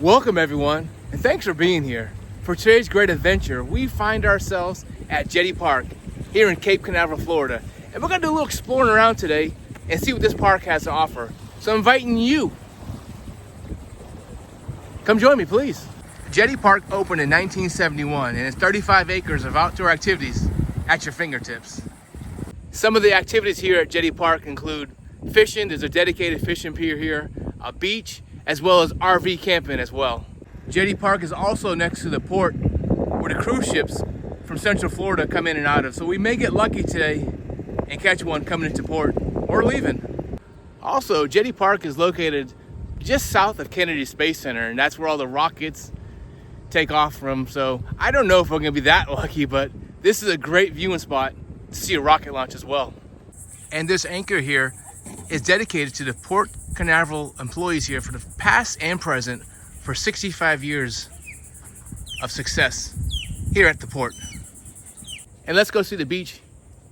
Welcome everyone, and thanks for being here. For today's great adventure, we find ourselves at Jetty Park here in Cape Canaveral, Florida. And we're gonna do a little exploring around today and see what this park has to offer. So I'm inviting you. Come join me, please. Jetty Park opened in 1971 and it's 35 acres of outdoor activities at your fingertips. Some of the activities here at Jetty Park include fishing. There's a dedicated fishing pier here, a beach, as well as RV camping as well. Jetty Park is also next to the port where the cruise ships from Central Florida come in and out of. So we may get lucky today and catch one coming into port or leaving. Also, Jetty Park is located just south of Kennedy Space Center, and that's where all the rockets take off from. So I don't know if we're gonna be that lucky, but this is a great viewing spot to see a rocket launch as well. And this anchor here is dedicated to the Port Canaveral employees here for the past and present for 65 years of success here at the port. And let's go see the beach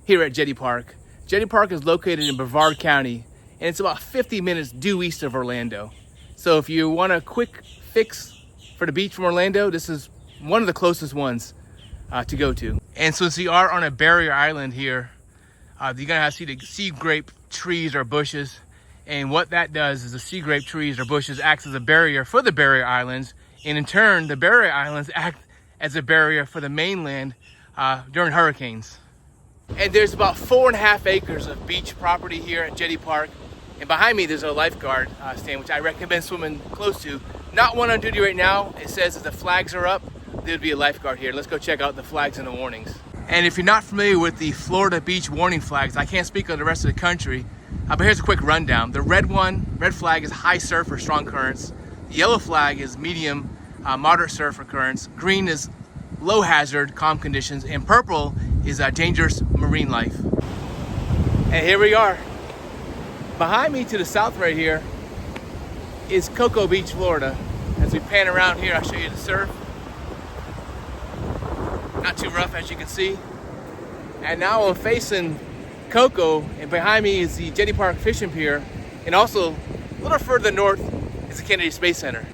here at Jetty Park. Jetty Park is located in Brevard County, and it's about 50 minutes due east of Orlando. So if you want a quick fix for the beach from Orlando, this is one of the closest ones to go to. And since we are on a barrier island here, you're gonna have to see the sea grape trees or bushes. And what that does is the sea grape trees or bushes acts as a barrier for the barrier islands. And in turn, the barrier islands act as a barrier for the mainland during hurricanes. And there's about 4.5 acres of beach property here at Jetty Park. And behind me, there's a lifeguard stand, which I recommend swimming close to. Not one on duty right now. It says that the flags are up, there'd be a lifeguard here. Let's go check out the flags and the warnings. And if you're not familiar with the Florida beach warning flags, I can't speak of the rest of the country, but here's a quick rundown. The red flag is high surf or strong currents. The yellow flag is medium, moderate surf or currents. Green is low hazard, calm conditions. And purple is dangerous marine life. And here we are. Behind me to the south right here is Cocoa Beach, Florida. As we pan around here, I'll show you the surf. Not too rough, as you can see. And now I'm facing Cocoa, and behind me is the Jetty Park Fishing Pier, and also a little further north is the Kennedy Space Center.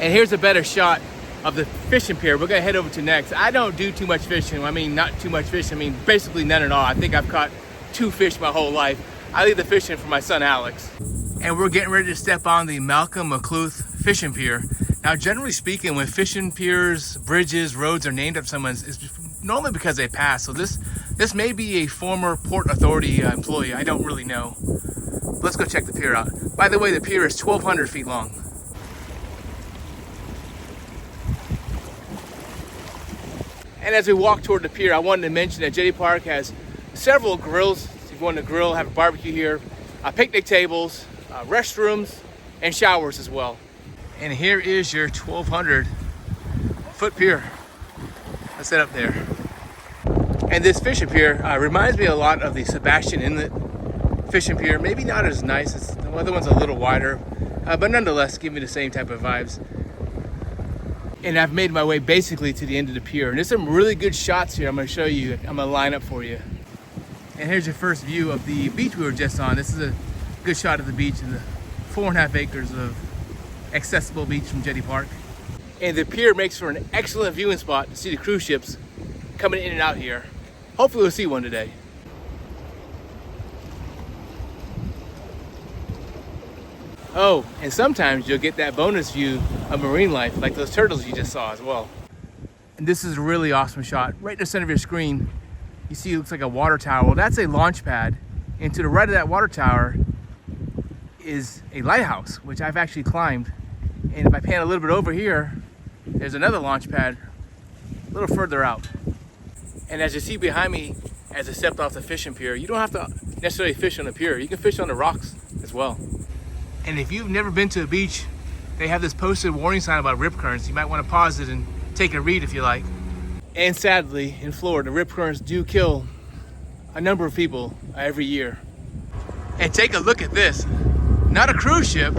And here's a better shot of the fishing pier we're gonna head over to next. I don't do too much fishing. I mean, not too much fishing. I mean, basically none at all. I think I've caught 2 fish my whole life. I leave the fishing for my son, Alex. And we're getting ready to step on the Malcolm McLuth Fishing Pier. Now, generally speaking, when fishing piers, bridges, roads are named after someone, it's normally because they passed. So this may be a former Port Authority employee. I don't really know. Let's go check the pier out. By the way, the pier is 1,200 feet long. And as we walk toward the pier, I wanted to mention that Jetty Park has several grills. If you want to grill, have a barbecue here, picnic tables, restrooms, and showers as well. And here is your 1,200 foot pier. Let's head up there. And this fishing pier reminds me a lot of the Sebastian Inlet fishing pier. Maybe not as nice, the other one's a little wider, but nonetheless give me the same type of vibes. And I've made my way basically to the end of the pier. And there's some really good shots here I'm gonna show you. I'm gonna line up for you. And here's your first view of the beach we were just on. This is a good shot of the beach and the 4.5 acres of accessible beach from Jetty Park. And the pier makes for an excellent viewing spot to see the cruise ships coming in and out here. Hopefully we'll see one today. Oh, and sometimes you'll get that bonus view of marine life, like those turtles you just saw as well. And this is a really awesome shot. Right in the center of your screen, you see it looks like a water tower. Well, that's a launch pad. And to the right of that water tower is a lighthouse, which I've actually climbed. And if I pan a little bit over here, there's another launch pad a little further out. And as you see behind me, as I stepped off the fishing pier, you don't have to necessarily fish on the pier. You can fish on the rocks as well. And if you've never been to a beach, they have this posted warning sign about rip currents. You might want to pause it and take a read if you like. And sadly, in Florida, rip currents do kill a number of people every year. And take a look at this. Not a cruise ship,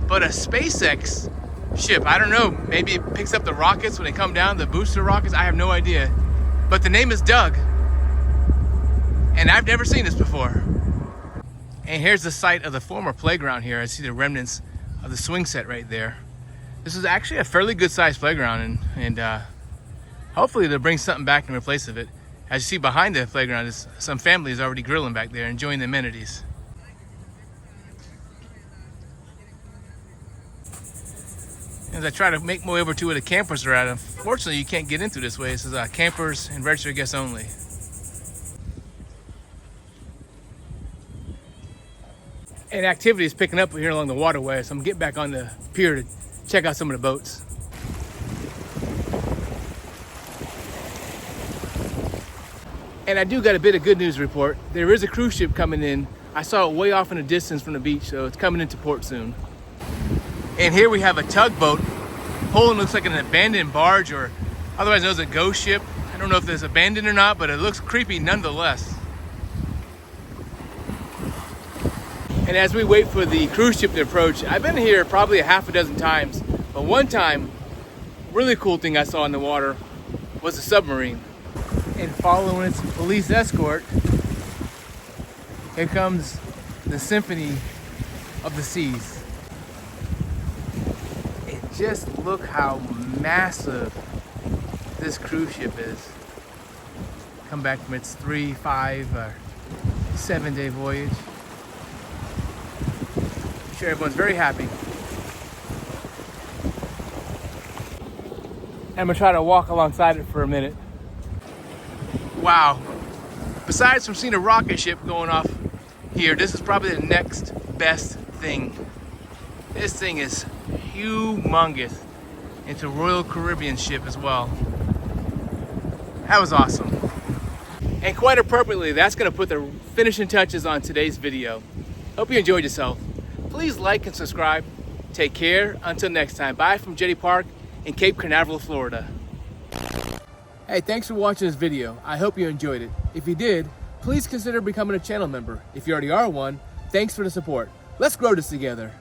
but a SpaceX ship. I don't know, maybe it picks up the rockets when they come down, the booster rockets, I have no idea. But the name is Doug. And I've never seen this before. And here's the site of the former playground here. I see the remnants of the swing set right there. This is actually a fairly good sized playground, and hopefully they'll bring something back in replace of it. As you see behind the playground, is some families already grilling back there, enjoying the amenities. As I try to make my way over to where the campers are at, unfortunately you can't get into this way. This is campers and registered guests only. And activity is picking up here along the waterway, so I'm getting back on the pier to check out some of the boats. And I do got a bit of good news to report. There is a cruise ship coming in. I saw it way off in the distance from the beach, so it's coming into port soon. And here we have a tugboat. Pulling looks like an abandoned barge, or otherwise known as a ghost ship. I don't know if it's abandoned or not, but it looks creepy nonetheless. And as we wait for the cruise ship to approach, I've been here probably a half a dozen times, but one time, really cool thing I saw in the water was a submarine. And following its police escort, here comes the symphony of the seas. And just look how massive this cruise ship is. Come back from its 3, 5, or 7-day voyage. I'm sure everyone's very happy. And I'm gonna try to walk alongside it for a minute. Wow. Besides from seeing a rocket ship going off here, this is probably the next best thing. This thing is humongous. It's a Royal Caribbean ship as well. That was awesome. And quite appropriately, that's gonna put the finishing touches on today's video. Hope you enjoyed yourself. Please like and subscribe. Take care. Until next time. Bye from Jetty Park in Cape Canaveral, Florida. Hey, thanks for watching this video. I hope you enjoyed it. If you did, please consider becoming a channel member. If you already are one, thanks for the support. Let's grow this together.